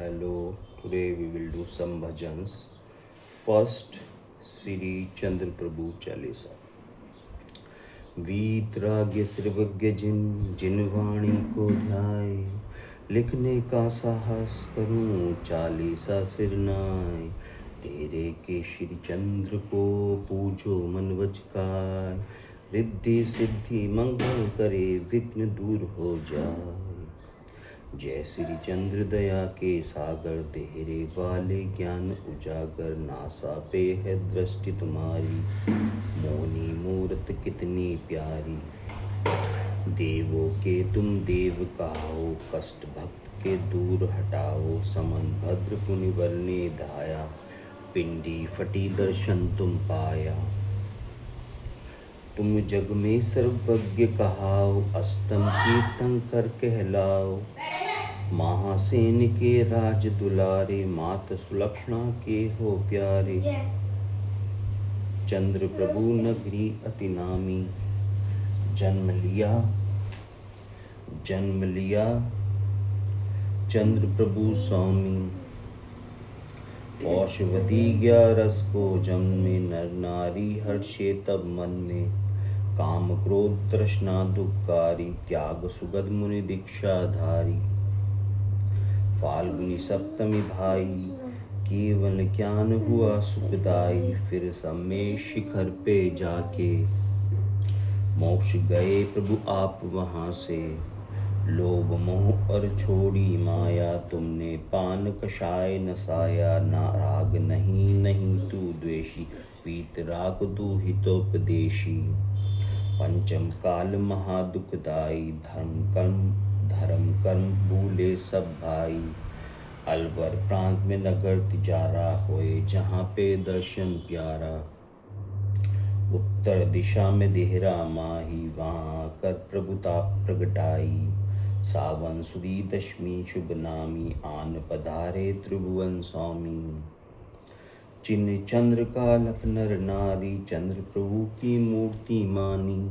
hello. Today we will do some bhajans. First, Sri Chandra Prabhu Chalisa. वीतराग्य सर्वज्ञ जिन वाणी को ध्याय, लिखने का साहस करूं चालीसा सिरनाय। तेरे के श्री चंद्र को पूजो मन वचकाय, रिद्धि सिद्धि मंगल करे विघ्न दूर हो जाए। जय श्री चंद्र दया के सागर, तेरे वाले ज्ञान उजागर। नासा पे है दृष्टि तुम्हारी, मोनी मूरत कितनी प्यारी। देवों के तुम देव कहाओ, कष्ट भक्त के दूर हटाओ। समन भद्र पुनिवर ने धाया, पिंडी फटी दर्शन तुम पाया। तुम जग में सर्वज्ञ कहाओ, अष्टम कीर्तन कर कहलाओ। महासेन के राज दुलारे, मात सुलक्षणा के हो प्यारे। चंद्र प्रभु नगरी अति नामी, जन्म लिया चंद्र प्रभु स्वामी। पौषवती 11 को जन्मे, नर नारी हर्षे तब मन में। काम क्रोध तृष्णा दुखकारी, त्याग सुगद मुनि दीक्षाधारी। फाल्गुनी सप्तमी भाई, केवल ज्ञान हुआ सुखदाई। फिर समय शिखर पे जाके, मोक्ष गए प्रभु आप वहाँ से। लोभ मोह और छोड़ी माया, तुमने पान कषाय नसाया। ना राग नहीं तू द्वेषी, वीतराग तू हितोपदेशी। पंचम काल महादुखदाई, धर्म कर्म भूले सब भाई। अलवर प्रांत में नगर तिजारा होए, जहाँ पे दर्शन प्यारा। उत्तर दिशा में देहरा माही, वहाँ कर प्रभुता प्रगटाई। सावन सुदी दशमी शुभ नामी, आन पधारे त्रिभुवन स्वामी। चिन्ह चंद्र का लख नर नारी, चंद्र प्रभु की मूर्ति मानी।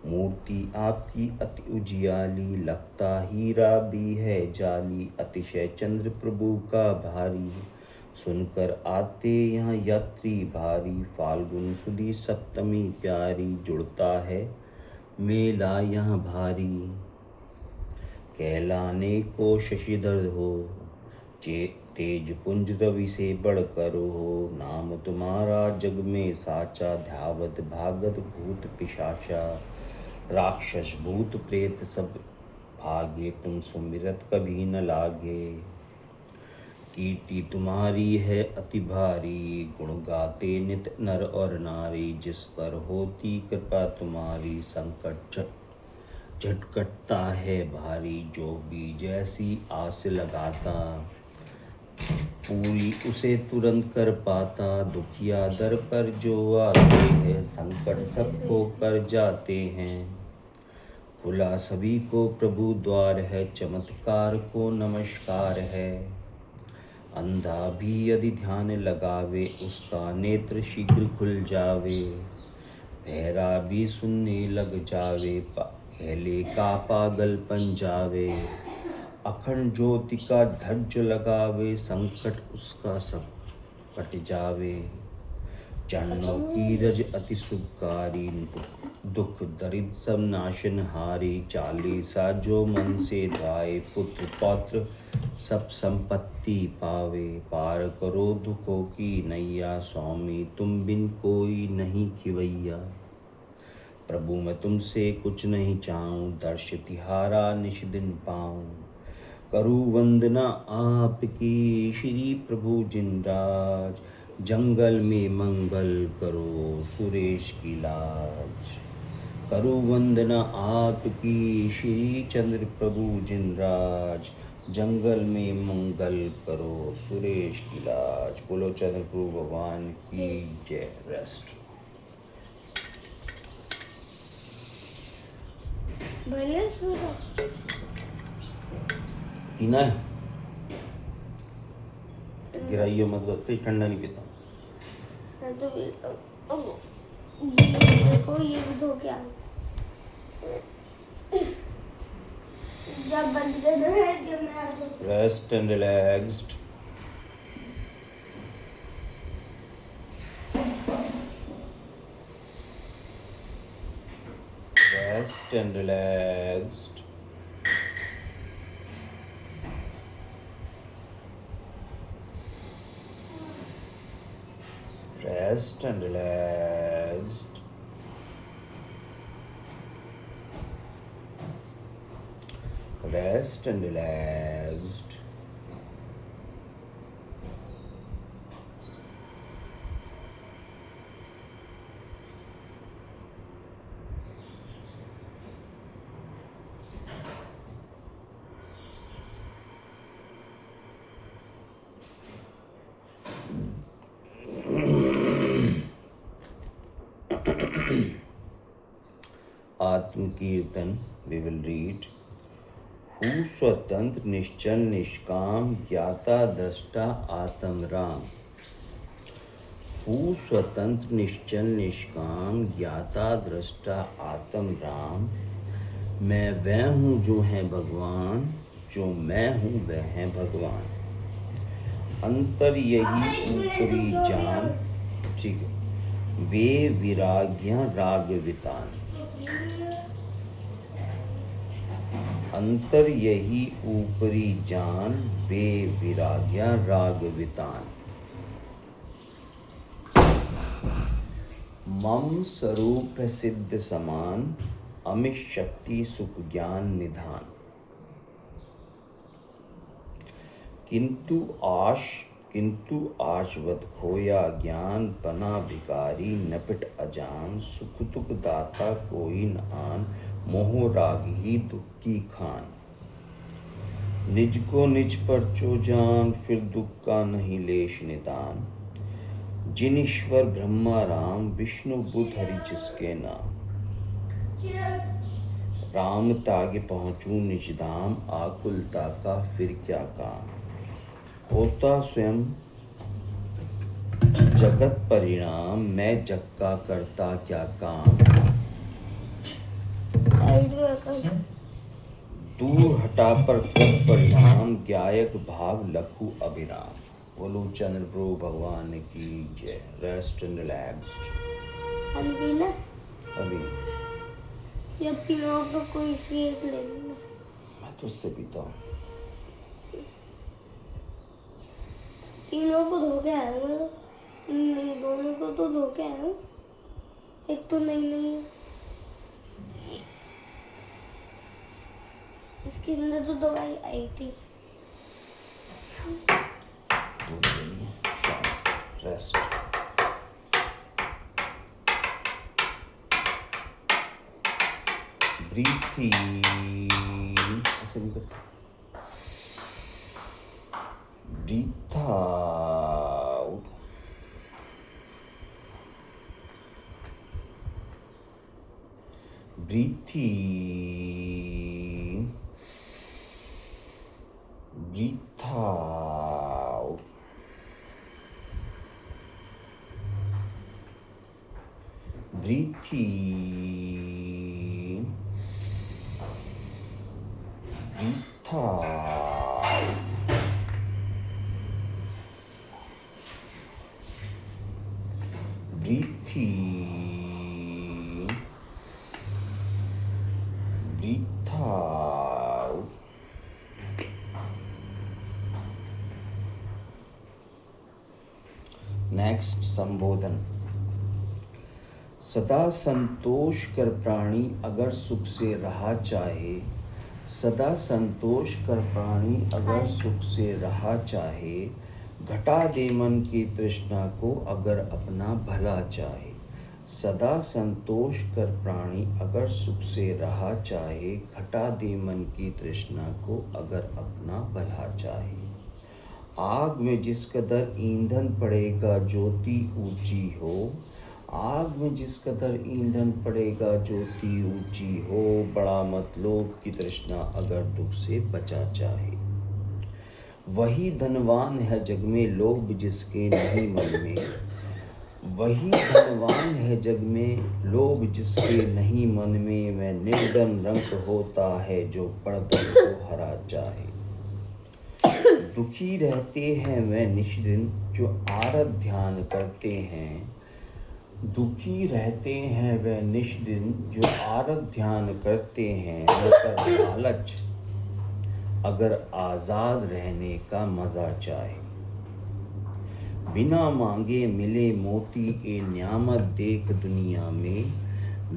मूर्ति आपकी अति उजियाली, लगता हीरा भी है जाली। अतिशय चंद्र प्रभु का भारी, सुनकर आते यहाँ यात्री भारी। फाल्गुन सुदी सप्तमी प्यारी, जुड़ता है मेला यहाँ भारी। कहलाने को शशिधर हो, तेज पुंज रवि से बढ़कर हो। नाम तुम्हारा जग में साचा, ध्यावत भागत भूत पिशाचा। राक्षस भूत प्रेत सब भागे, तुम सुमिरत कभी न लागे। कीर्ति तुम्हारी है अति भारी, गुण गाते नित नर और नारी। जिस पर होती कृपा तुम्हारी, संकट झटकटता है भारी। जो भी जैसी आस लगाता, पूरी उसे तुरंत कर पाता। दुखिया दर पर जो आते हैं, संकट सबको कर जाते हैं। खुला सभी को प्रभु द्वार है, चमत्कार को नमस्कार है। अंधा भी यदि ध्यान लगावे, उसका नेत्र शीघ्र खुल जावे। बहरा भी सुनने लग जावे, पहले का पागलपन जावे। अखंड ज्योति का धैर्य लगावे, संकट उसका सब कट जावे। चरणों की रज अति सुखकारी, दुख दरिद्र सब नाशनहारी। चालीसा जो मन से गाए, पुत्र पौत्र सब संपत्ति पावे। पार करो दुखों की नैया, स्वामी तुम बिन कोई नहीं खिवैया। प्रभु मैं तुमसे कुछ नहीं चाहूँ, दर्श तिहारा निश दिन पाऊँ। करूँ वंदना आपकी श्री प्रभु जिनराज, जंगल में मंगल करो सुरेश की लाज। करूँ वंदना आपकी श्री चंद्र प्रभु जिनराज, जंगल में मंगल करो सुरेश की लाज। बोलो चंद्र प्रभु भगवान की जय। रेस्ट पीना है, गिराइयो मत, बस ठंडा नहीं पीता। मैं तो पीता हूँ। ये देखो, ये भी धो के आ। जब बंद करना है जब मैं आ जाऊँ। Rest and relaxed. Rest and relaxed. Rest and relaxed. Rest and relaxed. आत्म कीर्तन we will read. हु स्वतंत्र निश्चल निष्काम ज्ञाता दृष्टा आत्म राम. हु स्वतंत्र निश्चल निष्काम ज्ञाता दृष्टा आत्म राम. मैं वह हूँ जो है भगवान, जो मैं हूँ वह है भगवान. अंतर यही ऊपरी जान. ठीक है. वे विराग्या रागवितान. अंतर यही ऊपरी जान, वे विराग्या रागवितान. मम स्वरूप सिद्ध समान, अमित शक्ति सुख ज्ञान निधान. किंतु आशवत खोया ज्ञान, बना भिकारी नपिट अजान. सुख दुख दाता कोई न आन, मोह राग ही दुख की खान. निज को निज पर चो जान, फिर दुख का नहीं लेश निदान. जिन ईश्वर ब्रह्मा राम, विष्णु बुध हरि जिसके नाम. राम तागे पहुँचूं निज धाम, आकुलता का फिर क्या काम. होता स्वयं जगत परिणाम, मैं जग का करता क्या काम. दूर हटा पर कृत परिणाम, गायक भाव लखु अभिराम. बोलो चंद्र प्रभु भगवान की जय. Rest and relaxed. अभी ना अभी जब तीनों को कोई सी एक ले लेना. मैं तुझसे पीता हूँ. तीनों को धो के आया हूँ. नहीं, दोनों को तो धो के आया हूँ. एक तो नहीं है. इसके अंदर तो दवाई आई थी. रेस्ट. Breathe in. ऐसे नहीं करते. Breathe out. Breathe in. Breathe out. Breathe in. Breathe out. Breathe in. Breathe out. Next संबोधन. सदा संतोष कर प्राणी अगर सुख से रहा चाहे. सदा संतोष कर प्राणी अगर सुख से रहा चाहे. घटा दे मन की तृष्णा को अगर अपना भला चाहे. सदा संतोष कर प्राणी अगर सुख से रहा चाहे. घटा दे मन की तृष्णा को अगर अपना भला चाहे. आग में जिस कदर ईंधन पड़ेगा ज्योति ऊंची हो. आग में जिस कदर ईंधन पड़ेगा ज्योति ऊंची हो. बड़ा मतलब की तृष्णा अगर दुख से बचा चाहे. वही धनवान है जग में लोभ जिसके नहीं मन में. वही धनवान है जग में, लोभ जिसके नहीं मन में, वह निर्धन रंक होता है जो परधन को हरा चाहे। दुखी रहते हैं वे निष्दिन जो आरत ध्यान करते हैं, दुखी रहते हैं वे निष्दिन जो आरत ध्यान करते हैं। पर लालच अगर आजाद रहने का मजा चाहे, बिना मांगे मिले मोती ए न्यामत देख दुनिया में,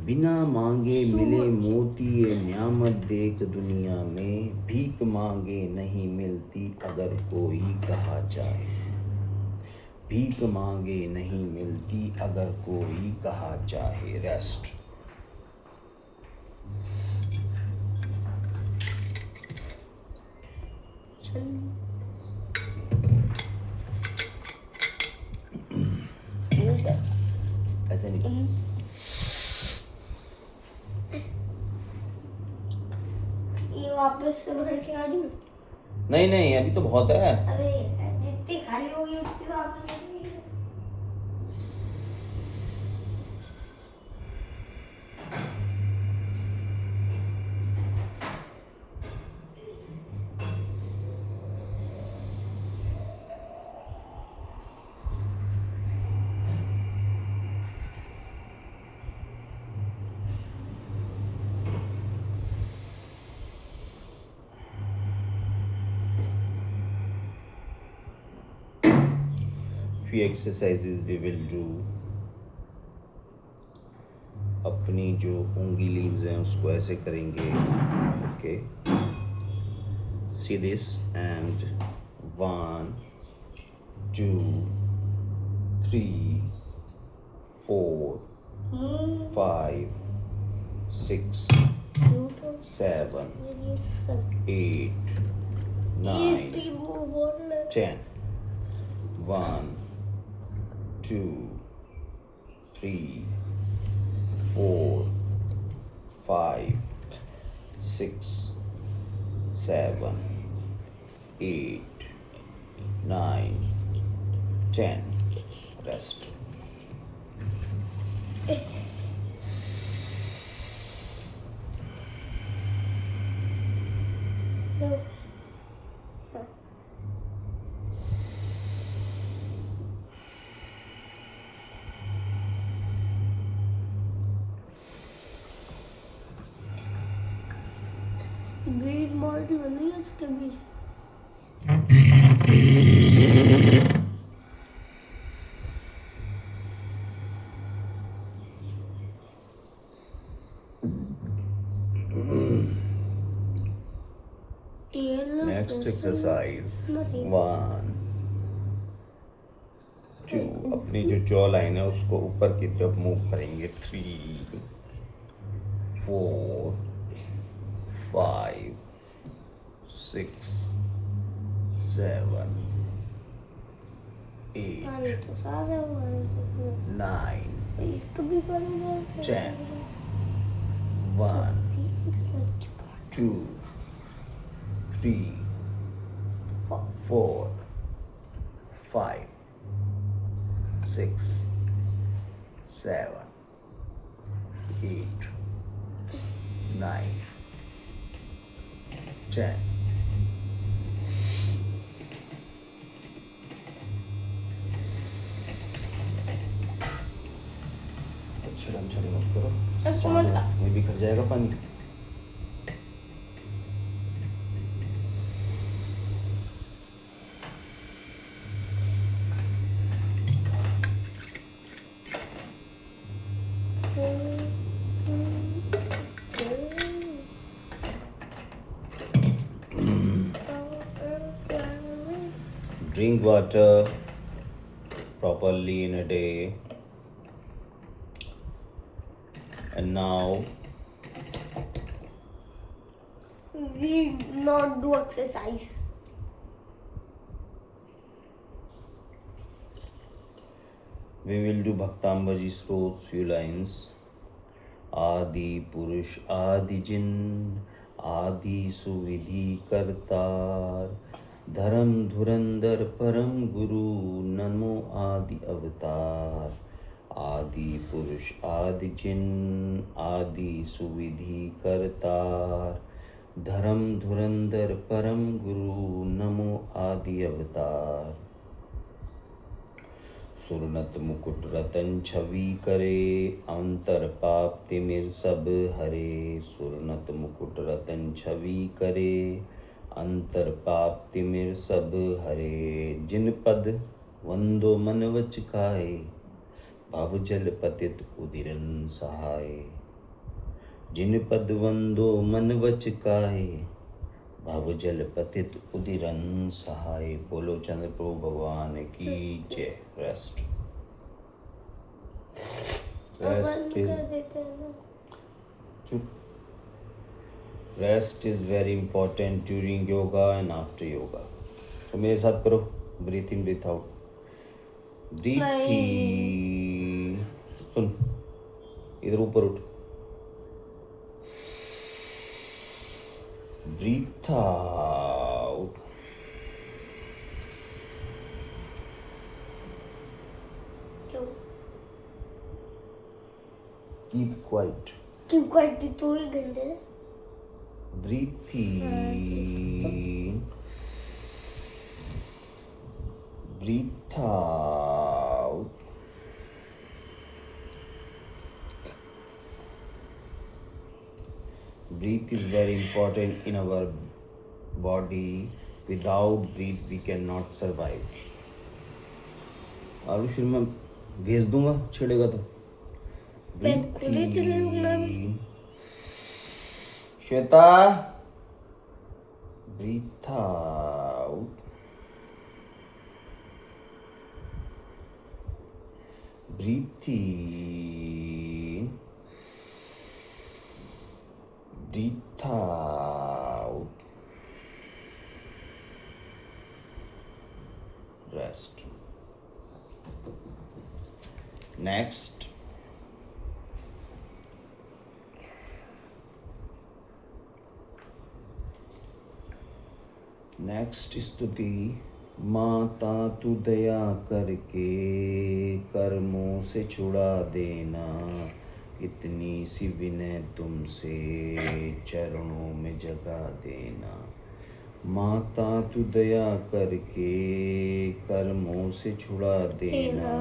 बिना मांगे मिले मोती ए न्यामत देख दुनिया में, भीख मांगे नहीं मिलती अगर कोई कहा चाहे, भीख मांगे नहीं मिलती अगर कोई कहा चाहे। रेस्ट। ऐसे नहीं, ये वापस से भर के आ जाऊं? नहीं नहीं, अभी तो बहुत है। अबे जितनी खाली होगी उतनी वापस भरनी है। few exercises we will do। अपनी जो उंगलीज हैं उसको ऐसे करेंगे। Okay, see this and 1 2 3 4 5 6 7 8 9 10 1 2 3 4 5 6 7 8 9 10। Rest। Green model बनी है इसके बीच। Next exercise 1 2। अपनी जो जॉ लाइन है उसको ऊपर की तरफ मूव करेंगे। 3 4 5 6 7 8 तो सारे हुआ 9 इसको भी बना 10 1 2 3 4 5 6 7 8 9 10। छड़म छड़ी मत करो, सामने में बिखर जाएगा पानी। Drink water properly in a day. And now we not do exercise. we will do Bhaktambaji Sroth, few lines। आदि पुरुष आदि जिन, आदि सुविधि करतार, धर्म धुरंधर परम गुरु, नमो आदि अवतार। आदि पुरुष आदि जिन आदि सुविधि करतार, धर्म धुरंधर परम गुरु नमो आदि अवतार। सुरनत मुकुट रतन छवि करे, अंतर पाप तिमिर सब हरे। सुरनत मुकुट रतन छवि करे, अंतर पाप तिमिर सब हरे। जिन पद वंदो मन वच काए, भव जल पतित उदिरन सहाय। जिन पद वंदो मन वच काए, भव जल पतित उदिरन सहाय। बोलो चंद्रप्रभु भगवान की जय। रेस्ट इज चुप। Rest is very important during yoga and after yoga. तो मेरे साथ करो, breathe in breathe out. Breathe in, सुन इधर ऊपर उठ। Breathe out. Keep quiet. Keep quiet भी 2 ही घंटे। Breathe in. Breathe out. Breath is very important in our body. Without breath we cannot survive. आलू फिर मैं भेज दूंगा, छिड़ेगा तो। Breathe in. Shweta, breathe out. Breathe in. Breathe out. Rest. Next. Next स्तुति। माता तू दया करके कर्मों से छुड़ा देना, इतनी सी विनय तुमसे चरणों में जगा देना। माता तू दया करके कर्मों से छुड़ा देना,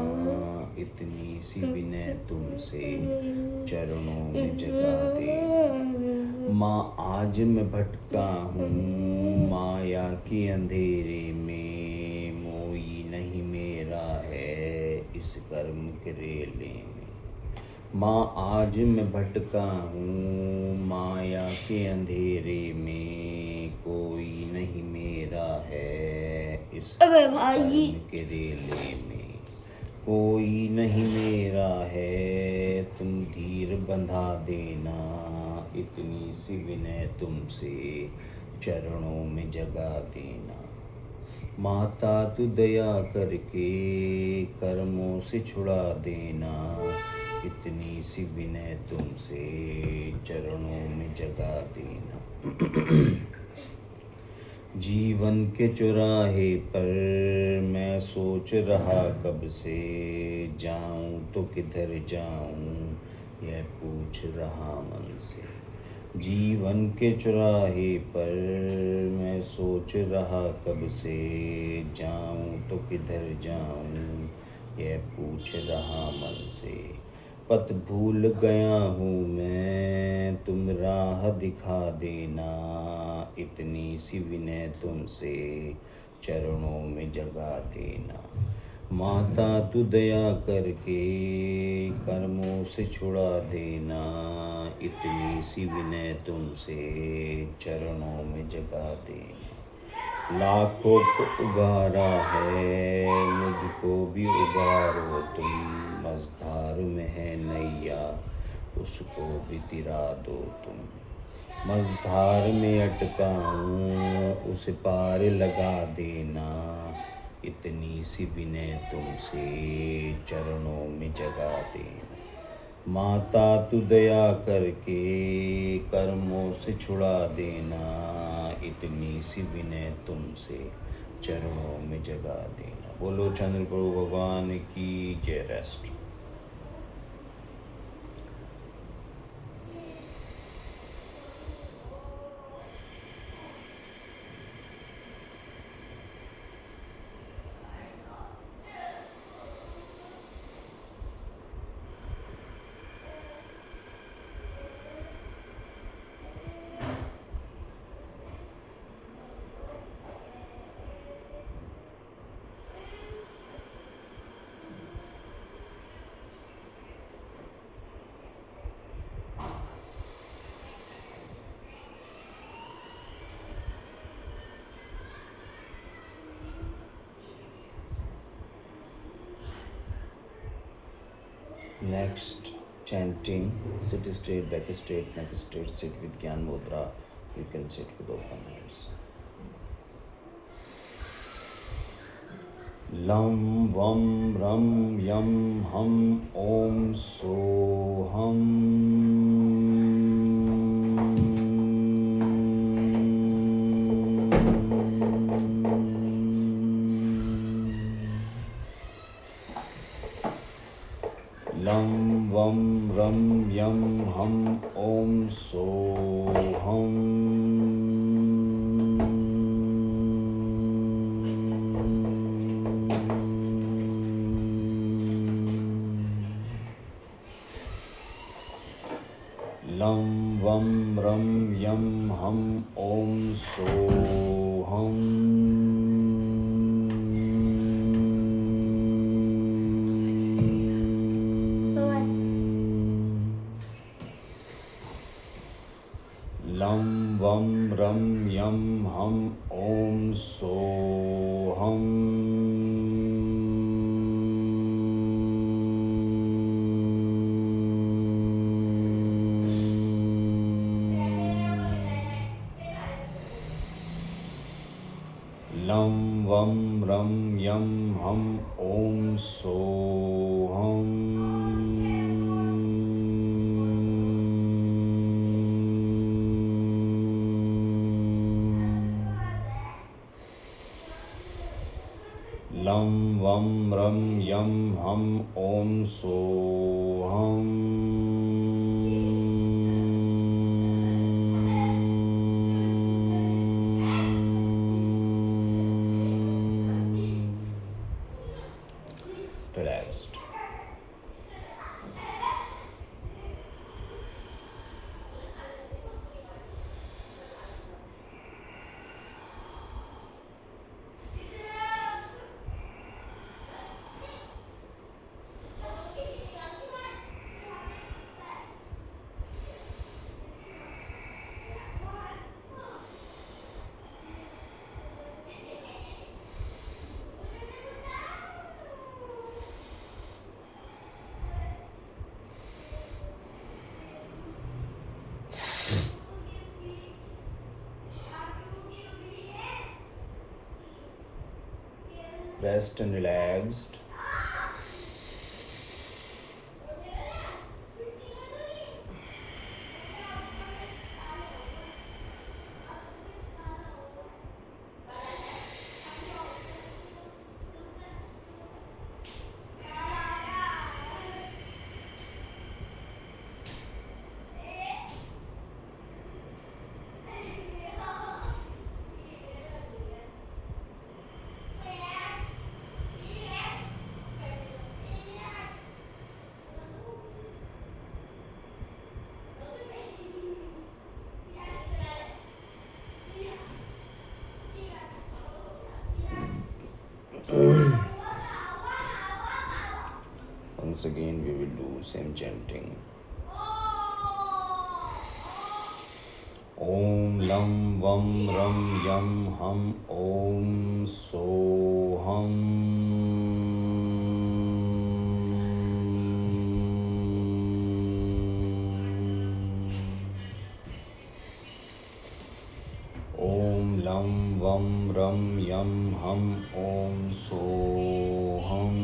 इतनी सी विनय तुमसे चरणों में जगा देना। माँ आज मैं भटका हूँ माया के अंधेरे में, मोई नहीं मेरा है इस कर्म के रेले में। माँ आज मैं भटका हूँ माया के अंधेरे में, कोई नहीं मेरा है इस कर्म के रेले में। कोई नहीं मेरा है तुम धीर बंधा देना, इतनी सी विनय तुमसे चरणों में जगा देना। माता तू दया करके कर्मों से छुड़ा देना, इतनी सी विनय तुमसे चरणों में जगा देना। जीवन के चौराहे पर मैं सोच रहा कब से, जाऊं तो किधर जाऊं यह पूछ रहा मन से। जीवन के चौराहे पर मैं सोच रहा कब से, जाऊं तो किधर जाऊं यह पूछ रहा मन से। पथ भूल गया हूँ मैं तुम राह दिखा देना, इतनी सी विनय तुमसे चरणों में जगा देना। माता तू दया करके कर्मों से छुड़ा देना, इतनी सी विनय तुमसे चरणों में जगा देना। लाखों को उबारा है मुझको भी उबारो तुम, मझधार में है नैया उसको भी तिरा दो तुम। मझधार में अटका हूँ उस पार लगा देना, इतनी सी विनय तुमसे चरणों में जगा देना। माता तू दया करके कर्मों से छुड़ा देना, इतनी सी विनय तुमसे चरणों में जगा देना। बोलो चंद्रप्रभु भगवान की जय। Rest. Next, chanting, sit straight, back straight, neck straight, sit with Gyan Mudra. You can sit with open hands. Lam Vam Ram Yam Ham Om Soham. Lam Vam Ram Yam Ham Om Soham. Lam Vam Ram Yam Ham Om Soham. Lam Vam Ram Yam Ham Om Soham. Lam Vam Ram Yam Ham Om Soham. Lam Vam Ram Yam Ham Om Soham. Relaxed. Rest and relaxed. Once again, we will do same chanting. Om Lam Vam Ram Yam Ham Om Soham. Om Lam Vam Ram Yam Ham Om Soham.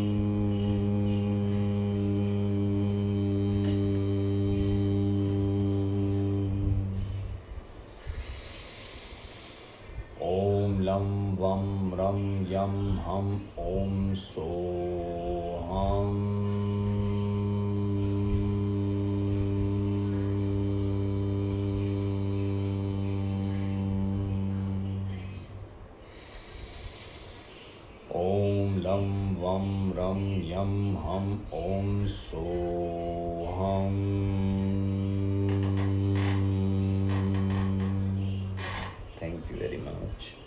Om Lam Vam Ram Yam Ham Om Soham. Om Lam Vam Ram Yam Ham Om Soham. Thank you very much.